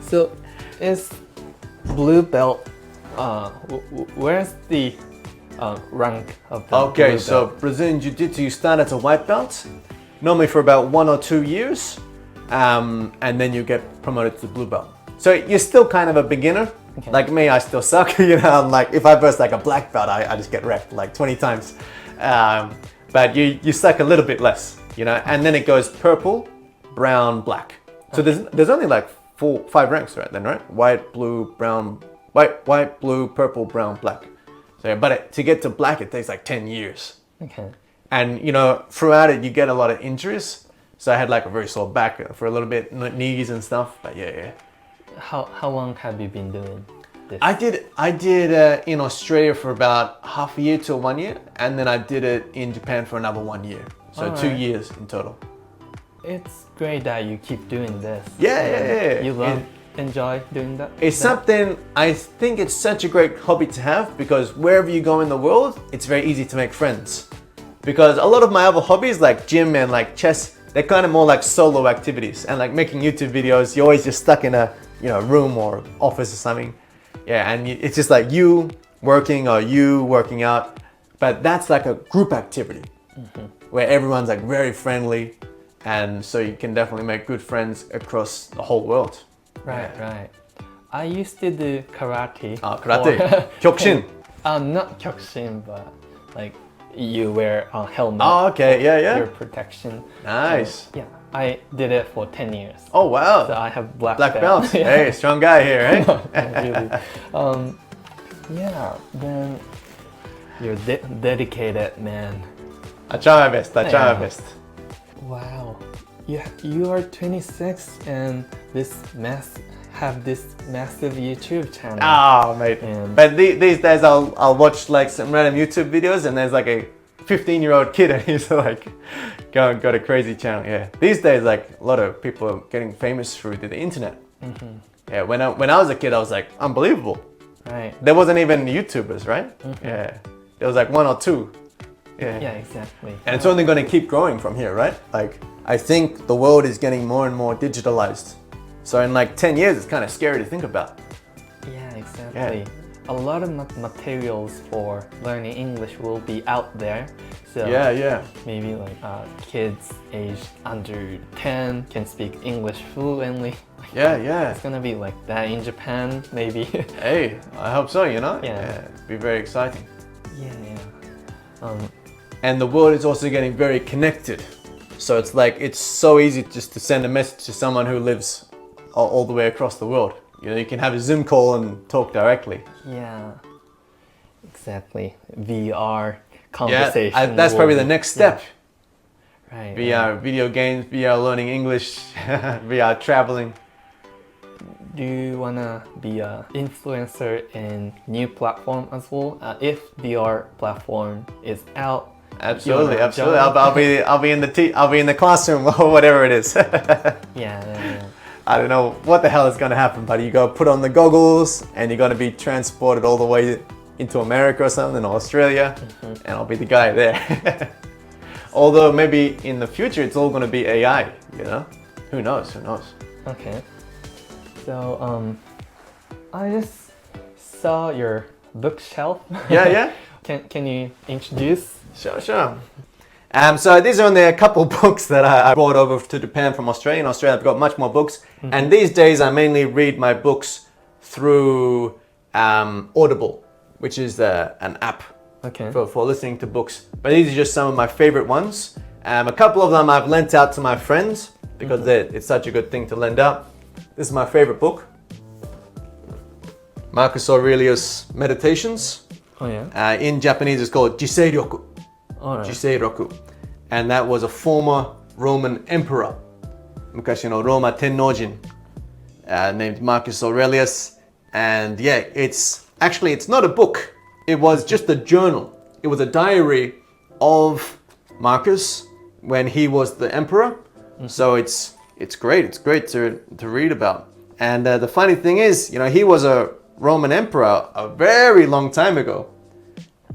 So is blue belt, where's the rank of the Okay, blue so belt? Brazilian Jiu-Jitsu, you start as a white belt, normally for about 1 or 2 years. and then you get promoted to blue belt. So you're still kind of a beginner. Okay. Like me, I still suck. You know, I'm like, if I burst like a black belt, I just get wrecked like 20 times. But you suck a little bit less, you know, and then it goes purple, brown, black. So there's only like 5 ranks right then, right? White, blue, brown, white, blue, purple, brown, black. So, but to get to black, it takes like 10 years. Okay. And you know, throughout it, you get a lot of injuries. So I had like a very sore back for a little bit, knees and stuff. But yeah. How long have you been doing this? I did in Australia for about half a year to 1 year, and then I did it in Japan for another 1 year. So All 2 right. years in total. It's great that you keep doing this. Yeah. You enjoy doing that? It's something, I think it's such a great hobby to have, because wherever you go in the world, it's very easy to make friends. Because a lot of my other hobbies like gym and like chess, they're kind of more like solo activities, and like making YouTube videos, you're always just stuck in a room or office or something. Yeah, and it's just like you working or you working out, but that's like a group activity where everyone's like very friendly, and so you can definitely make good friends across the whole world. Right. I used to do karate. Karate. Kyokushin. Not kyokushin, but like you wear a helmet. Oh, okay. Yeah. Your protection. Nice. Yeah, I did it for 10 years. Oh, wow. So I have black belt. Hey, strong guy here, eh? Really. Yeah, then you're dedicated, man. I try my best. Wow. You are 26 and have this massive YouTube channel. Oh, mate. But these days I'll watch like some random YouTube videos, and there's like a 15-year-old kid, and he's like got a crazy channel. Yeah. These days, like a lot of people are getting famous through the internet. Yeah. When I was a kid, I was like, unbelievable. Right. There wasn't even YouTubers, right? Yeah. There was like 1 or 2. Yeah, exactly. And it's only going to keep growing from here, right? Like, I think the world is getting more and more digitalized. So in like 10 years, it's kind of scary to think about. Yeah, exactly. A lot of materials for learning English will be out there. So maybe like kids aged under 10 can speak English fluently. Yeah. It's gonna be like that in Japan, maybe. Hey, I hope so, you know? Yeah. It'd be very exciting. Yeah. And the world is also getting very connected. So it's like, it's so easy just to send a message to someone who lives all the way across the world. You know, you can have a Zoom call and talk directly. Yeah, exactly. VR conversation. Yeah, that's probably the next step. Right. VR video games, VR learning English, VR traveling. Do you wanna be an influencer in new platform as well? If VR platform is out. Absolutely. I'll be in the classroom or whatever it is. Yeah. I don't know what the hell is going to happen, but you go put on the goggles and you're going to be transported all the way into America or something, or Australia, and I'll be the guy there. Although maybe in the future it's all going to be AI, you know? Who knows? Okay. So I just saw your bookshelf. Yeah. Can you introduce? Sure. So these are only a couple books that I brought over to Japan from Australia. In Australia, I've got much more books. And these days, I mainly read my books through Audible, which is an app for listening to books. But these are just some of my favorite ones. A couple of them I've lent out to my friends because it's such a good thing to lend out. This is my favorite book, Marcus Aurelius' Meditations. Oh yeah. In Japanese, it's called Jisei Ryoku. Alright. Jisei Ryoku. And that was a former Roman emperor, Mukashi no Roma Tennojin, named Marcus Aurelius. And yeah, it's not a book. It was just a journal. It was a diary of Marcus when he was the emperor. So it's great. It's great to read about. And the funny thing is, you know, he was a Roman emperor a very long time ago.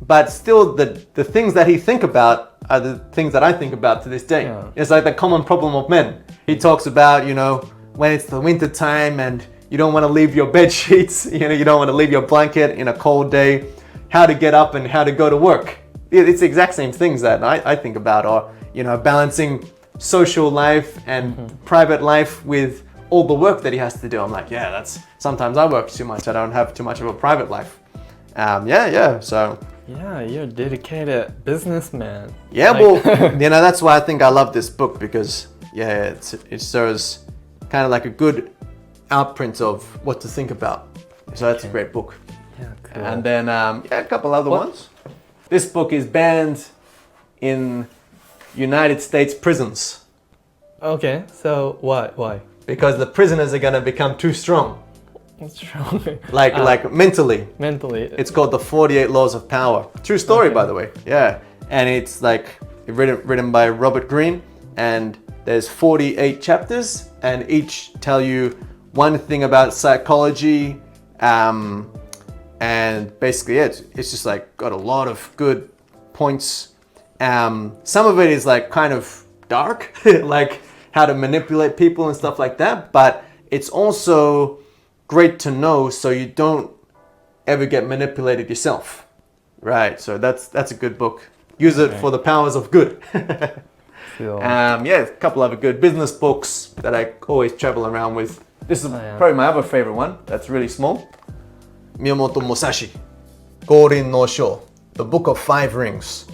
But still, the things that he think about are the things that I think about to this day. Yeah. It's like the common problem of men. He talks about, you know, when it's the winter time and you don't want to leave your bed sheets, you know, you don't want to leave your blanket in a cold day, how to get up and how to go to work. It's the exact same things that I think about, or, you know, balancing social life and private life with all the work that he has to do. I'm like, yeah, sometimes I work too much. I don't have too much of a private life. So. Yeah, you're a dedicated businessman. Yeah, well, that's why I think I love this book because, it serves kind of like a good outprint of what to think about. So that's a great book. Yeah, cool. And then, a couple other ones. This book is banned in United States prisons. Okay, so why? Because the prisoners are going to become too strong. What's wrong? Like mentally. Mentally. It's called The 48 Laws of Power. True story, by the way. Yeah. And it's like written by Robert Greene. And there's 48 chapters. And each tell you one thing about psychology. And basically, it's just like got a lot of good points. Some of it is like kind of dark. Like how to manipulate people and stuff like that. But it's also great to know so you don't ever get manipulated yourself. Right, so that's a good book. Use it for the powers of good. Cool. A couple other good business books that I always travel around with. This is probably my other favorite one. That's really small. Miyamoto Musashi, Gorin no Sho, The Book of Five Rings.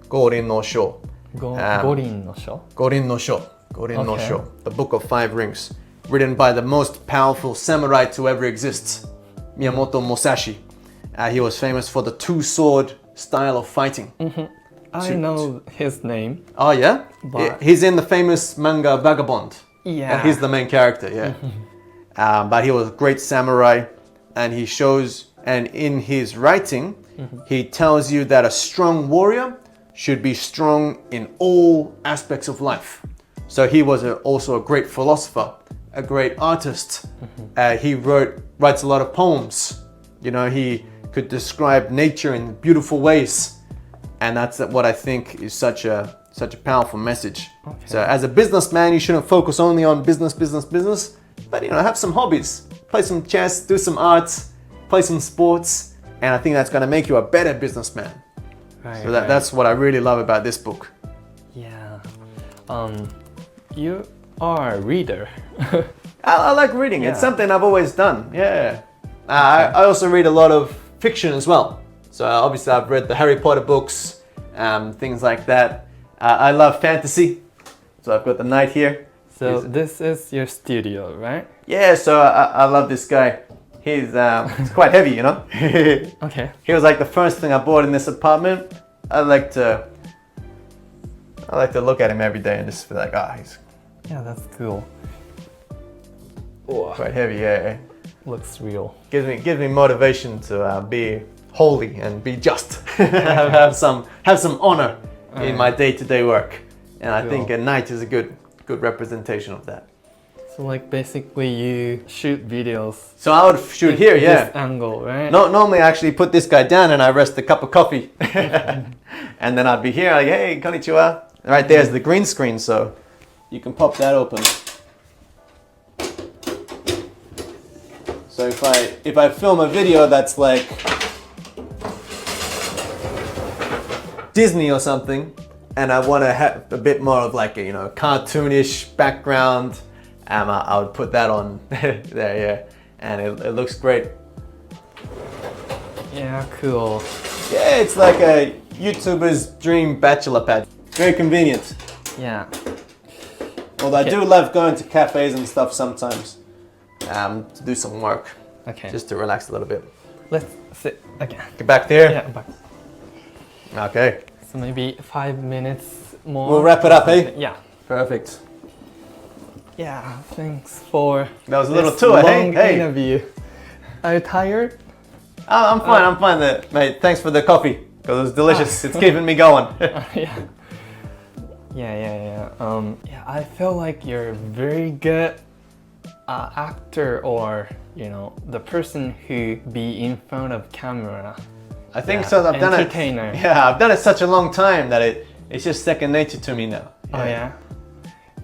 Gorin no Sho. Gorin no Sho? Gorin no Sho. Gorin no Sho. The Book of Five Rings. Written by the most powerful samurai to ever exist, Miyamoto Musashi. He was famous for the two-sword style of fighting. I know his name. Oh yeah? But he's in the famous manga Vagabond. Yeah. He's the main character, yeah. But he was a great samurai, and he shows, and in his writing, he tells you that a strong warrior should be strong in all aspects of life. So he was also a great philosopher, a great artist. He writes a lot of poems. He could describe nature in beautiful ways, and that's what I think is such a powerful message. Okay. So as a businessman, you shouldn't focus only on business, but have some hobbies. Play some chess, do some arts, play some sports, and I think that's going to make you a better businessman. Right, so that's what I really love about this book. Yeah. You are a reader. I like reading. It's something I've always done. Yeah. I also read a lot of fiction as well. So obviously I've read the Harry Potter books, things like that. I love fantasy. So I've got the knight here. So this is your studio, right? Yeah, so I love this guy. He's quite heavy, Okay. He was like the first thing I bought in this apartment. I like to look at him every day and just be like, he's that's cool. Quite heavy, yeah. Looks real. Gives me motivation to be holy and be just. have some honor in my day-to-day work, and I think a knight is a good representation of that. So like basically you shoot videos. So I would shoot here, This angle, right? No, normally I actually put this guy down and I rest a cup of coffee, and then I'd be here like, hey, konnichiwa. Right there's the green screen, so you can pop that open. So if I film a video that's like Disney or something, and I want to have a bit more of like a cartoonish background, I would put that on there, and it looks great. Yeah, cool. Yeah, it's like a YouTuber's dream bachelor pad. Very convenient. Yeah. Although I do love going to cafes and stuff sometimes to do some work. Okay. Just to relax a little bit. Let's sit again. Get back there? Yeah, back. Okay. So maybe 5 minutes more. We'll wrap it up, eh? Yeah. Perfect. Yeah, thanks for That was a little this tour, long hey? interview. Are you tired? I'm fine, mate. Thanks for the coffee, because it was delicious. It's keeping me going. Yeah, I feel like you're a very good actor, or the person who be in front of camera. I think so. I've done it. Entertainer. Yeah, I've done it such a long time that it's just second nature to me now. Oh yeah?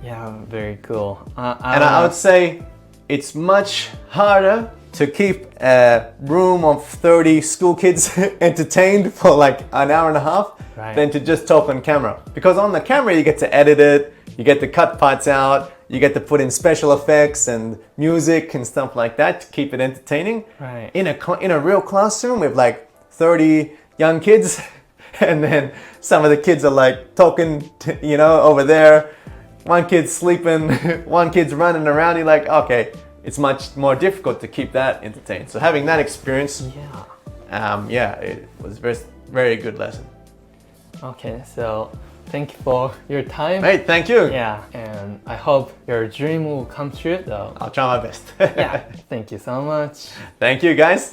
Yeah, very cool. And I would say it's much harder to keep a room of 30 school kids entertained for like an hour and a half than to just talk on camera. Because on the camera you get to edit it, you get to cut parts out, you get to put in special effects and music and stuff like that to keep it entertaining. Right. In a real classroom with like 30 young kids, and then some of the kids are like talking, over there. One kid's sleeping, one kid's running around. You're like, okay, it's much more difficult to keep that entertained. So having that experience, it was very good lesson. Okay, so thank you for your time. Hey, thank you. Yeah, and I hope your dream will come true though. I'll try my best. Yeah, thank you so much. Thank you, guys.